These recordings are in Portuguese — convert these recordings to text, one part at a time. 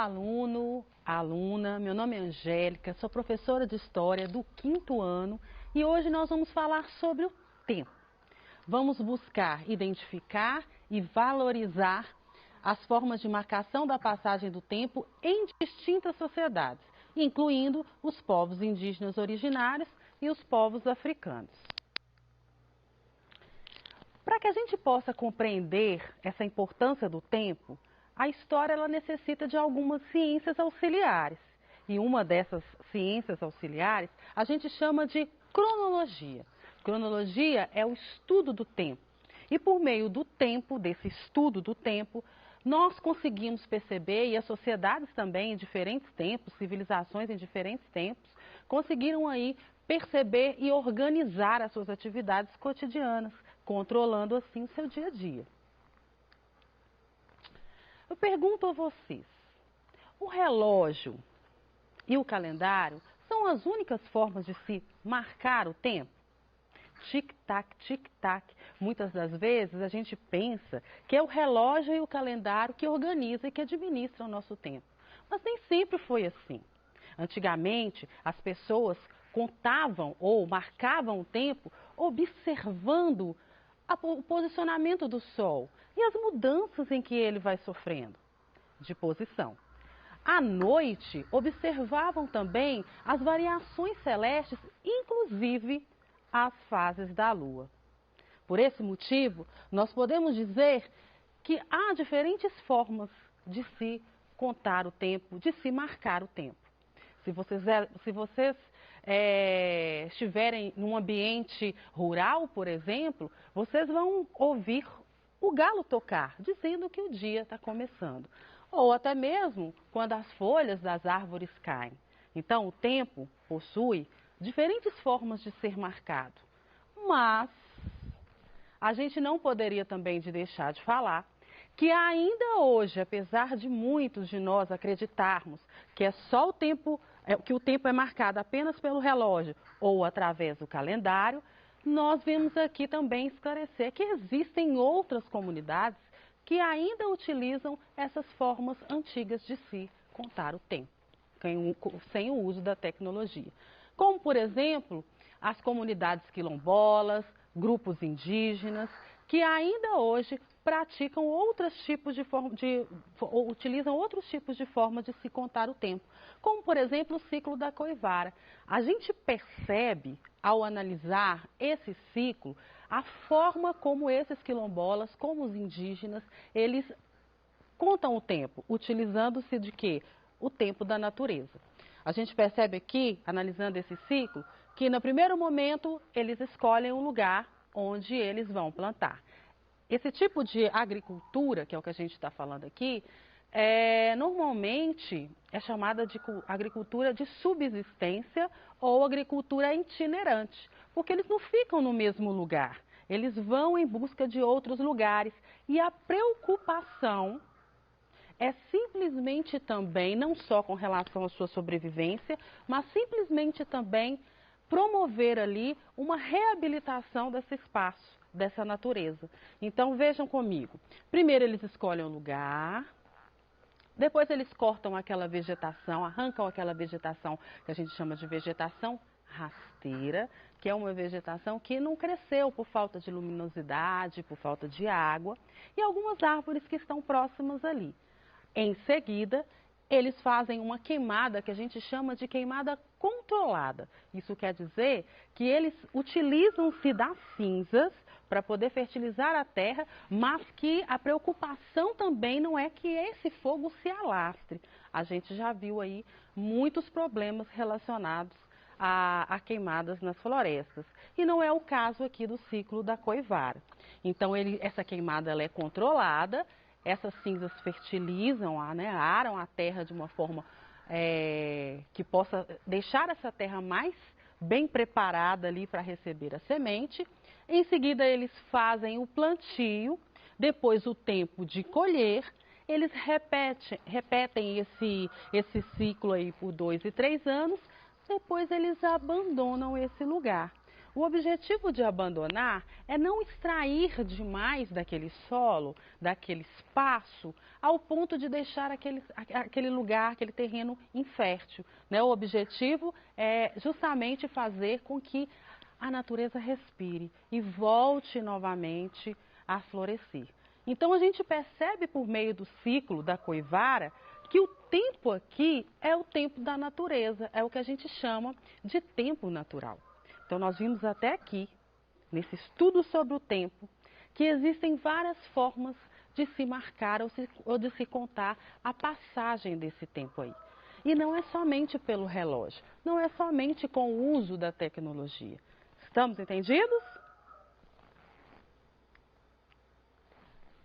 aluno, aluna, meu nome é Angélica, sou professora de História do 5º ano e hoje nós vamos falar sobre o tempo. Vamos buscar identificar e valorizar as formas de marcação da passagem do tempo em distintas sociedades, incluindo os povos indígenas originários e os povos africanos. Para que a gente possa compreender essa importância do tempo, a história ela necessita de algumas ciências auxiliares. E uma dessas ciências auxiliares a gente chama de cronologia. Cronologia é o estudo do tempo. E por meio do tempo, desse estudo do tempo, nós conseguimos perceber, e as sociedades também em diferentes tempos, civilizações em diferentes tempos, conseguiram aí perceber e organizar as suas atividades cotidianas, controlando assim o seu dia a dia. Eu pergunto a vocês, o relógio e o calendário são as únicas formas de se marcar o tempo? Tic-tac, tic-tac. Muitas das vezes a gente pensa que é o relógio e o calendário que organizam e que administram o nosso tempo. Mas nem sempre foi assim. Antigamente, as pessoas contavam ou marcavam o tempo observando o posicionamento do Sol e as mudanças em que ele vai sofrendo de posição. À noite, observavam também as variações celestes, inclusive as fases da Lua. Por esse motivo, nós podemos dizer que há diferentes formas de se contar o tempo, de se marcar o tempo. Se vocês estiverem num ambiente rural, por exemplo, vocês vão ouvir o galo tocar, dizendo que o dia está começando. Ou até mesmo quando as folhas das árvores caem. Então, o tempo possui diferentes formas de ser marcado. Mas a gente não poderia também deixar de falar que ainda hoje, apesar de muitos de nós acreditarmos que é só o tempo, que o tempo é marcado apenas pelo relógio ou através do calendário, nós vemos aqui também esclarecer que existem outras comunidades que ainda utilizam essas formas antigas de se contar o tempo, sem o uso da tecnologia. Como, por exemplo, as comunidades quilombolas, grupos indígenas, que ainda hoje praticam utilizam outros tipos de forma de se contar o tempo, como por exemplo o ciclo da coivara. A gente percebe, ao analisar esse ciclo, a forma como esses quilombolas, como os indígenas, eles contam o tempo, utilizando-se de quê? O tempo da natureza. A gente percebe aqui, analisando esse ciclo, que no primeiro momento eles escolhem um lugar onde eles vão plantar. Esse tipo de agricultura, que é o que a gente está falando aqui, normalmente é chamada de agricultura de subsistência ou agricultura itinerante, porque eles não ficam no mesmo lugar, eles vão em busca de outros lugares e a preocupação é simplesmente também, não só com relação à sua sobrevivência, mas simplesmente também promover ali uma reabilitação desse espaço, dessa natureza. Então vejam comigo, primeiro eles escolhem um lugar, depois eles cortam aquela vegetação, arrancam aquela vegetação que a gente chama de vegetação rasteira, que é uma vegetação que não cresceu por falta de luminosidade, por falta de água, e algumas árvores que estão próximas ali. Em seguida, eles fazem uma queimada que a gente chama de queimada controlada. Isso quer dizer que eles utilizam-se das cinzas para poder fertilizar a terra, mas que a preocupação também não é que esse fogo se alastre. A gente já viu aí muitos problemas relacionados a queimadas nas florestas. E não é o caso aqui do ciclo da coivara. Então, essa queimada ela é controlada. Essas cinzas fertilizam, aram a terra de uma forma que possa deixar essa terra mais bem preparada ali para receber a semente. Em seguida, eles fazem o plantio, depois o tempo de colher. Eles repetem esse ciclo aí por 2 e 3 anos, depois eles abandonam esse lugar. O objetivo de abandonar é não extrair demais daquele solo, daquele espaço, ao ponto de deixar aquele lugar, aquele terreno infértil, né? O objetivo é justamente fazer com que a natureza respire e volte novamente a florescer. Então a gente percebe por meio do ciclo da coivara que o tempo aqui é o tempo da natureza, é o que a gente chama de tempo natural. Então nós vimos até aqui, nesse estudo sobre o tempo, que existem várias formas de se marcar ou de se contar a passagem desse tempo aí. E não é somente pelo relógio, não é somente com o uso da tecnologia. Estamos entendidos?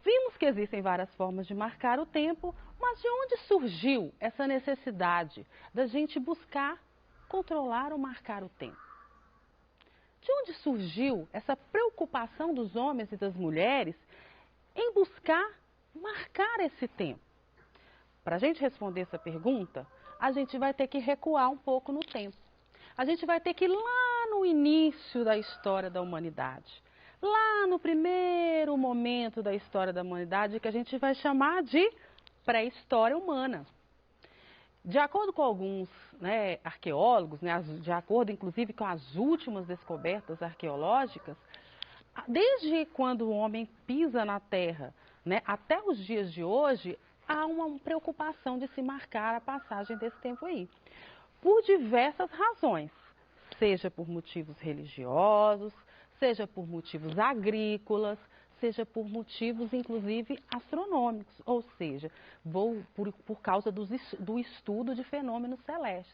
Vimos que existem várias formas de marcar o tempo, mas de onde surgiu essa necessidade da gente buscar controlar ou marcar o tempo? De onde surgiu essa preocupação dos homens e das mulheres em buscar marcar esse tempo? Para a gente responder essa pergunta, a gente vai ter que recuar um pouco no tempo. A gente vai ter que ir lá no início da história da humanidade. Lá no primeiro momento da história da humanidade, que a gente vai chamar de pré-história humana. De acordo com alguns arqueólogos, de acordo inclusive com as últimas descobertas arqueológicas, desde quando o homem pisa na Terra, até os dias de hoje, há uma preocupação de se marcar a passagem desse tempo aí. Por diversas razões, seja por motivos religiosos, seja por motivos agrícolas, seja por motivos, inclusive, astronômicos, ou seja, por causa do estudo de fenômenos celestes.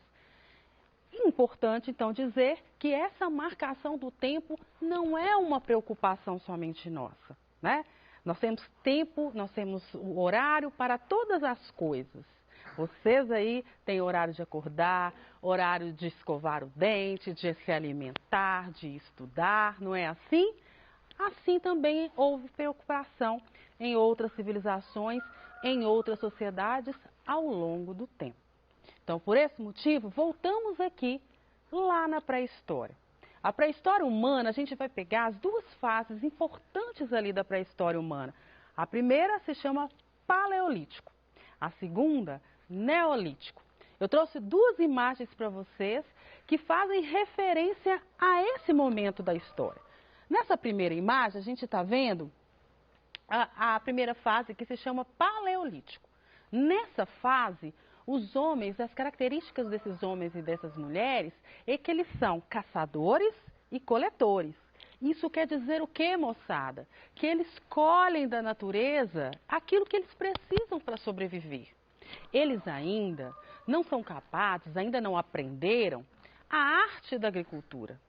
Importante, então, dizer que essa marcação do tempo não é uma preocupação somente nossa, né? Nós temos tempo, nós temos o horário para todas as coisas. Vocês aí têm horário de acordar, horário de escovar o dente, de se alimentar, de estudar, não é assim? Assim também houve preocupação em outras civilizações, em outras sociedades ao longo do tempo. Então, por esse motivo, voltamos aqui lá na pré-história. A pré-história humana, a gente vai pegar as duas fases importantes ali da pré-história humana. A primeira se chama Paleolítico, a segunda, Neolítico. Eu trouxe duas imagens para vocês que fazem referência a esse momento da história. Nessa primeira imagem, a gente está vendo a primeira fase que se chama Paleolítico. Nessa fase, os homens, as características desses homens e dessas mulheres é que eles são caçadores e coletores. Isso quer dizer o quê, moçada? Que eles colhem da natureza aquilo que eles precisam para sobreviver. Eles ainda não são capazes, ainda não aprenderam a arte da agricultura.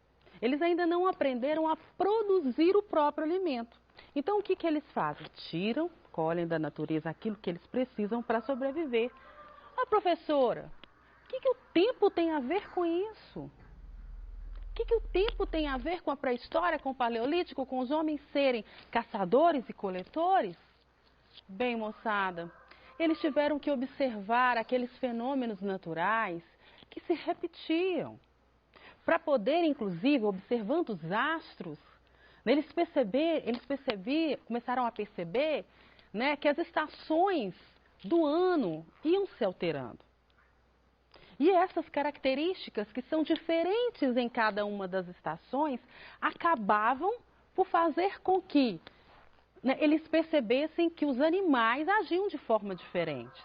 Eles ainda não aprenderam a produzir o próprio alimento. Então, o que eles fazem? Tiram, colhem da natureza aquilo que eles precisam para sobreviver. Ah, professora, o que o tempo tem a ver com isso? O que o tempo tem a ver com a pré-história, com o paleolítico, com os homens serem caçadores e coletores? Bem, moçada, eles tiveram que observar aqueles fenômenos naturais que se repetiam. Para poder, inclusive, observando os astros, começaram a perceber que as estações do ano iam se alterando. E essas características, que são diferentes em cada uma das estações, acabavam por fazer com que eles percebessem que os animais agiam de forma diferente.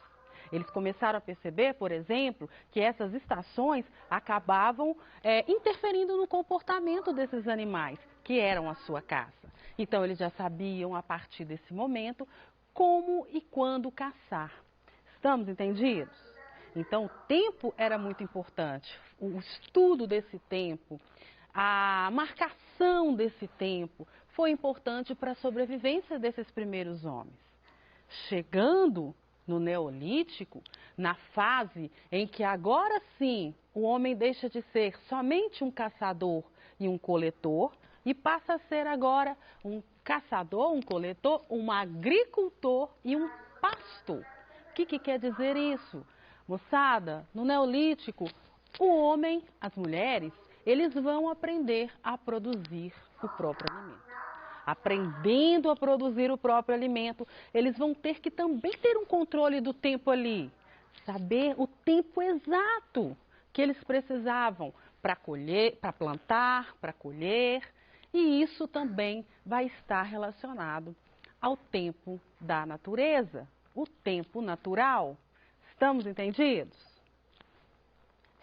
Eles começaram a perceber, por exemplo, que essas estações acabavam interferindo no comportamento desses animais, que eram a sua caça. Então, eles já sabiam, a partir desse momento, como e quando caçar. Estamos entendidos? Então, o tempo era muito importante. O estudo desse tempo, a marcação desse tempo, foi importante para a sobrevivência desses primeiros homens. Chegando no Neolítico, na fase em que agora sim o homem deixa de ser somente um caçador e um coletor e passa a ser agora um caçador, um coletor, um agricultor e um pastor. O que quer dizer isso? Moçada, no Neolítico, o homem, as mulheres, eles vão aprender a produzir o próprio alimento. Aprendendo a produzir o próprio alimento, eles vão ter que também ter um controle do tempo ali, saber o tempo exato que eles precisavam para colher, para plantar, para colher, e isso também vai estar relacionado ao tempo da natureza, o tempo natural. Estamos entendidos?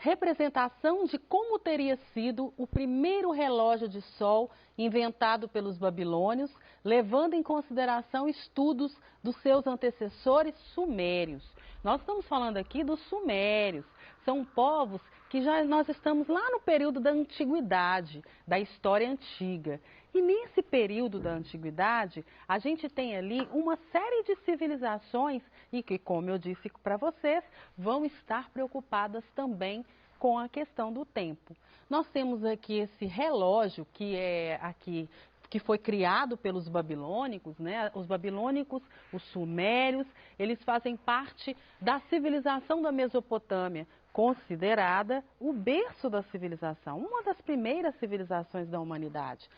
Representação de como teria sido o primeiro relógio de sol inventado pelos babilônios, levando em consideração estudos dos seus antecessores sumérios. Nós estamos falando aqui dos sumérios, são povos que nós estamos lá no período da antiguidade, da história antiga. E nesse período da antiguidade, a gente tem ali uma série de civilizações e que, como eu disse para vocês, vão estar preocupadas também com a questão do tempo. Nós temos aqui esse relógio que foi criado pelos babilônicos, né? Os babilônicos, os sumérios, eles fazem parte da civilização da Mesopotâmia, considerada o berço da civilização, uma das primeiras civilizações da humanidade.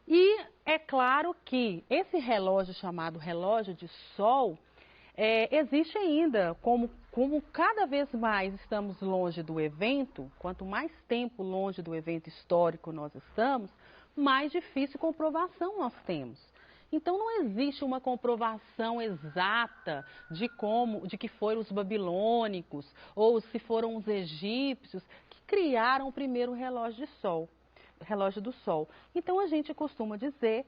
E é claro que esse relógio chamado relógio de sol existe ainda, como cada vez mais estamos longe do evento, quanto mais tempo longe do evento histórico nós estamos, mais difícil comprovação nós temos. Então não existe uma comprovação exata de que foram os babilônicos ou se foram os egípcios que criaram o primeiro relógio do sol. Então a gente costuma dizer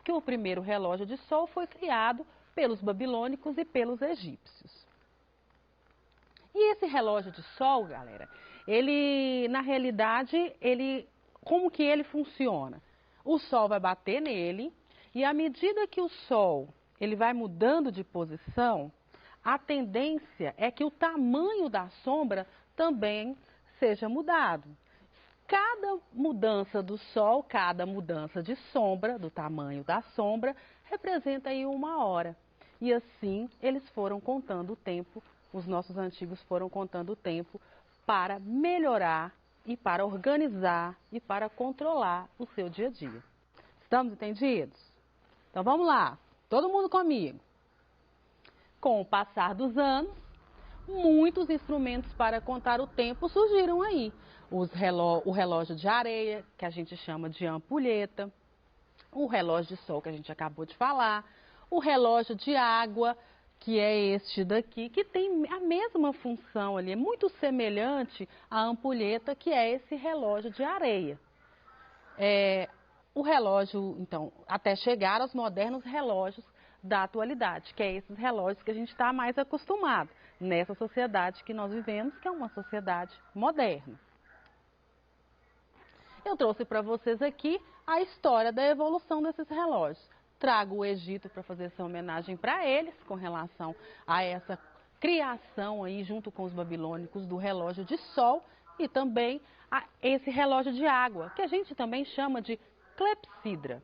que o primeiro relógio de sol foi criado pelos babilônicos e pelos egípcios. E esse relógio de sol, galera, na realidade, como que ele funciona? O sol vai bater nele e à medida que o sol ele vai mudando de posição, a tendência é que o tamanho da sombra também seja mudado. Cada mudança do sol, cada mudança de sombra, do tamanho da sombra, representa aí 1 hora. E assim eles foram contando o tempo, os nossos antigos foram contando o tempo para melhorar e para organizar e para controlar o seu dia a dia. Estamos entendidos? Então vamos lá, todo mundo comigo. Com o passar dos anos, muitos instrumentos para contar o tempo surgiram aí. O relógio de areia, que a gente chama de ampulheta, o relógio de sol que a gente acabou de falar, o relógio de água, que é este daqui, que tem a mesma função ali, é muito semelhante à ampulheta, que é esse relógio de areia. O relógio, então, até chegar aos modernos relógios da atualidade, que é esses relógios que a gente está mais acostumado nessa sociedade que nós vivemos, que é uma sociedade moderna. Eu trouxe para vocês aqui a história da evolução desses relógios. Trago o Egito para fazer essa homenagem para eles, com relação a essa criação aí, junto com os babilônicos, do relógio de sol e também a esse relógio de água, que a gente também chama de clepsidra.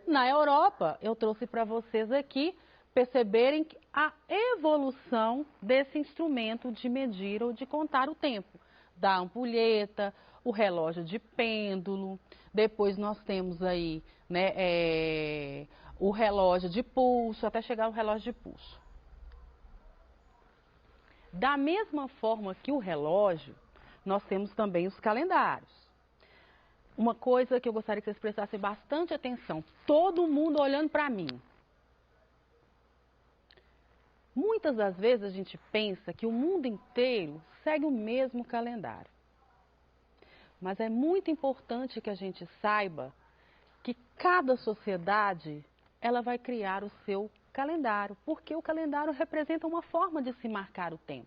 Na Europa, eu trouxe para vocês aqui perceberem a evolução desse instrumento de medir ou de contar o tempo, da ampulheta, o relógio de pêndulo, depois nós temos aí, né, o relógio de pulso, até chegar ao relógio de pulso. Da mesma forma que o relógio, nós temos também os calendários. Uma coisa que eu gostaria que vocês prestassem bastante atenção, todo mundo olhando para mim. Muitas das vezes a gente pensa que o mundo inteiro segue o mesmo calendário. Mas é muito importante que a gente saiba que cada sociedade ela vai criar o seu calendário, porque o calendário representa uma forma de se marcar o tempo.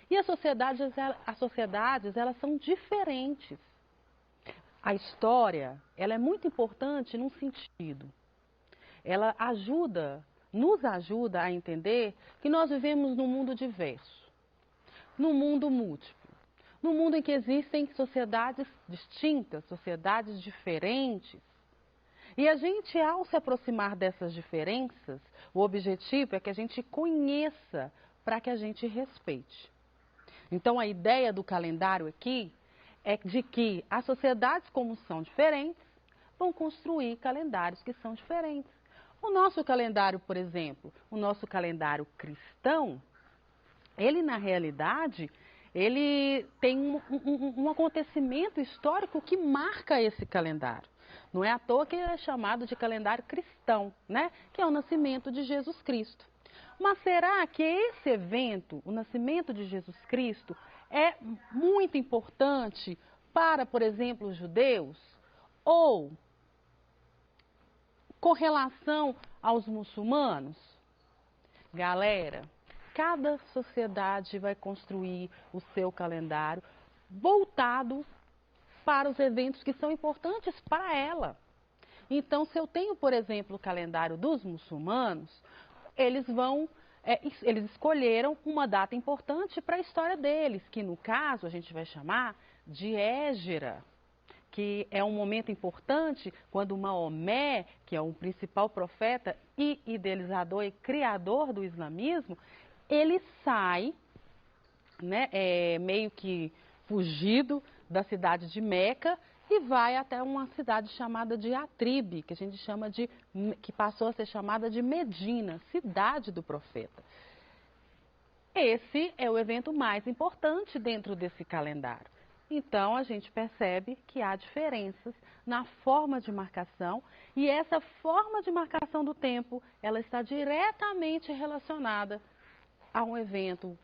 E as sociedades elas são diferentes. A história ela é muito importante num sentido. Ela nos ajuda a entender que nós vivemos num mundo diverso, num mundo múltiplo. Num mundo em que existem sociedades distintas, sociedades diferentes. E a gente, ao se aproximar dessas diferenças, o objetivo é que a gente conheça para que a gente respeite. Então, a ideia do calendário aqui é de que as sociedades, como são diferentes, vão construir calendários que são diferentes. O nosso calendário, por exemplo, o nosso calendário cristão, ele na realidade, ele tem um acontecimento histórico que marca esse calendário. Não é à toa que ele é chamado de calendário cristão, né? Que é o nascimento de Jesus Cristo. Mas será que esse evento, o nascimento de Jesus Cristo, é muito importante para, por exemplo, os judeus? Ou com relação aos muçulmanos? Galera, cada sociedade vai construir o seu calendário voltado para os eventos que são importantes para ela. Então, se eu tenho, por exemplo, o calendário dos muçulmanos, eles escolheram uma data importante para a história deles, que no caso a gente vai chamar de Hégira, que é um momento importante quando Maomé, que é o principal profeta e idealizador e criador do islamismo, ele sai, né, meio que fugido da cidade de Meca e vai até uma cidade chamada de Atribe, que a gente chama que passou a ser chamada de Medina, cidade do profeta. Esse é o evento mais importante dentro desse calendário. Então, a gente percebe que há diferenças na forma de marcação e essa forma de marcação do tempo, ela está diretamente relacionada a um evento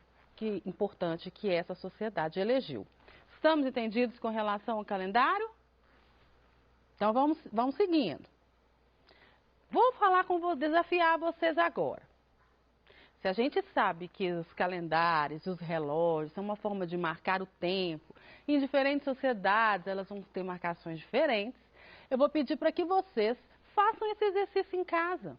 importante que essa sociedade elegeu. Estamos entendidos com relação ao calendário? Então, vamos seguindo. Vou desafiar vocês agora. Se a gente sabe que os calendários, os relógios são uma forma de marcar o tempo, em diferentes sociedades elas vão ter marcações diferentes, eu vou pedir para que vocês façam esse exercício em casa.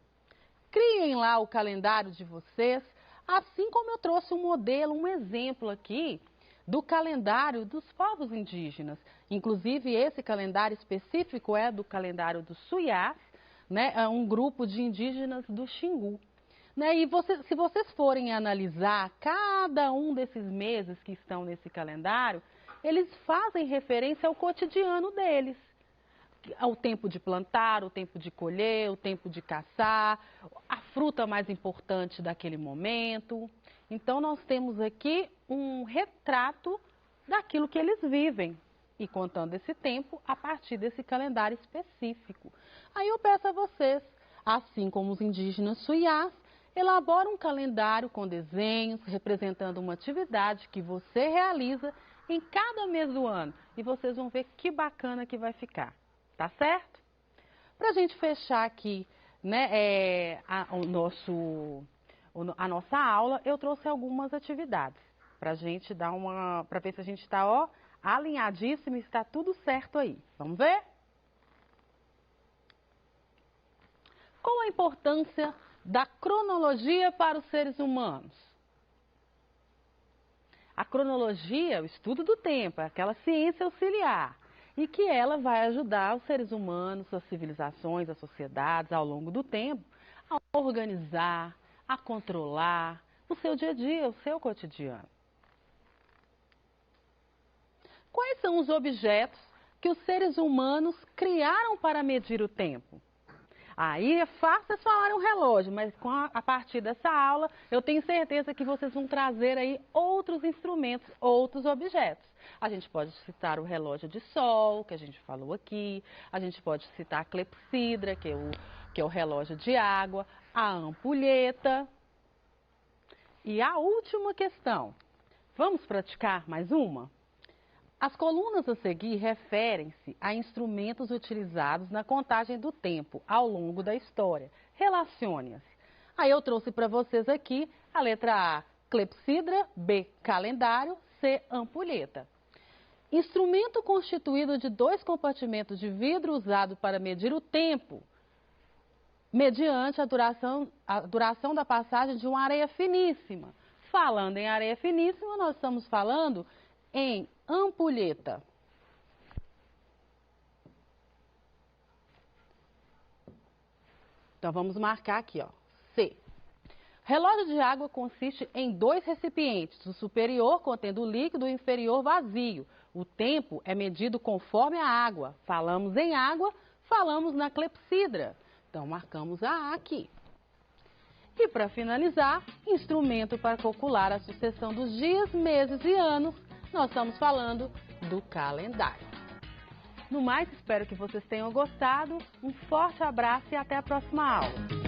Criem lá o calendário de vocês, assim como eu trouxe um modelo, um exemplo aqui do calendário dos povos indígenas. Inclusive, esse calendário específico é do calendário dos Suyás, né? É um grupo de indígenas do Xingu. Né? E se vocês forem analisar cada um desses meses que estão nesse calendário, eles fazem referência ao cotidiano deles. O tempo de plantar, o tempo de colher, o tempo de caçar, a fruta mais importante daquele momento. Então, nós temos aqui um retrato daquilo que eles vivem e contando esse tempo a partir desse calendário específico. Aí eu peço a vocês, assim como os indígenas Suyás, elabora um calendário com desenhos representando uma atividade que você realiza em cada mês do ano. E vocês vão ver que bacana que vai ficar. Tá certo? Para a gente fechar aqui, né, a nossa aula, eu trouxe algumas atividades para gente para ver se a gente está alinhadíssimo e está tudo certo aí. Vamos ver? Qual a importância da cronologia para os seres humanos? A cronologia, o estudo do tempo, é aquela ciência auxiliar e que ela vai ajudar os seres humanos, as civilizações, as sociedades ao longo do tempo a organizar, a controlar o seu dia a dia, o seu cotidiano. Quais são os objetos que os seres humanos criaram para medir o tempo? Aí é fácil vocês falarem um relógio, mas a partir dessa aula eu tenho certeza que vocês vão trazer aí outros instrumentos, outros objetos. A gente pode citar o relógio de sol, que a gente falou aqui, a gente pode citar a clepsidra, que é o relógio de água, a ampulheta. E a última questão, vamos praticar mais uma? As colunas a seguir referem-se a instrumentos utilizados na contagem do tempo ao longo da história. Relacione-as. Aí eu trouxe para vocês aqui a letra A, clepsidra, B, calendário, C, ampulheta. Instrumento constituído de 2 compartimentos de vidro usado para medir o tempo, mediante a duração da passagem de uma areia finíssima. Falando em areia finíssima, nós estamos falando em ampulheta. Então, vamos marcar aqui, ó, C. Relógio de água consiste em 2 recipientes, o superior contendo o líquido e o inferior vazio, O tempo é medido conforme a água. Falamos em água, falamos na clepsidra. Então, marcamos a A aqui. E para finalizar, instrumento para calcular a sucessão dos dias, meses e anos, nós estamos falando do calendário. No mais, espero que vocês tenham gostado. Um forte abraço e até a próxima aula.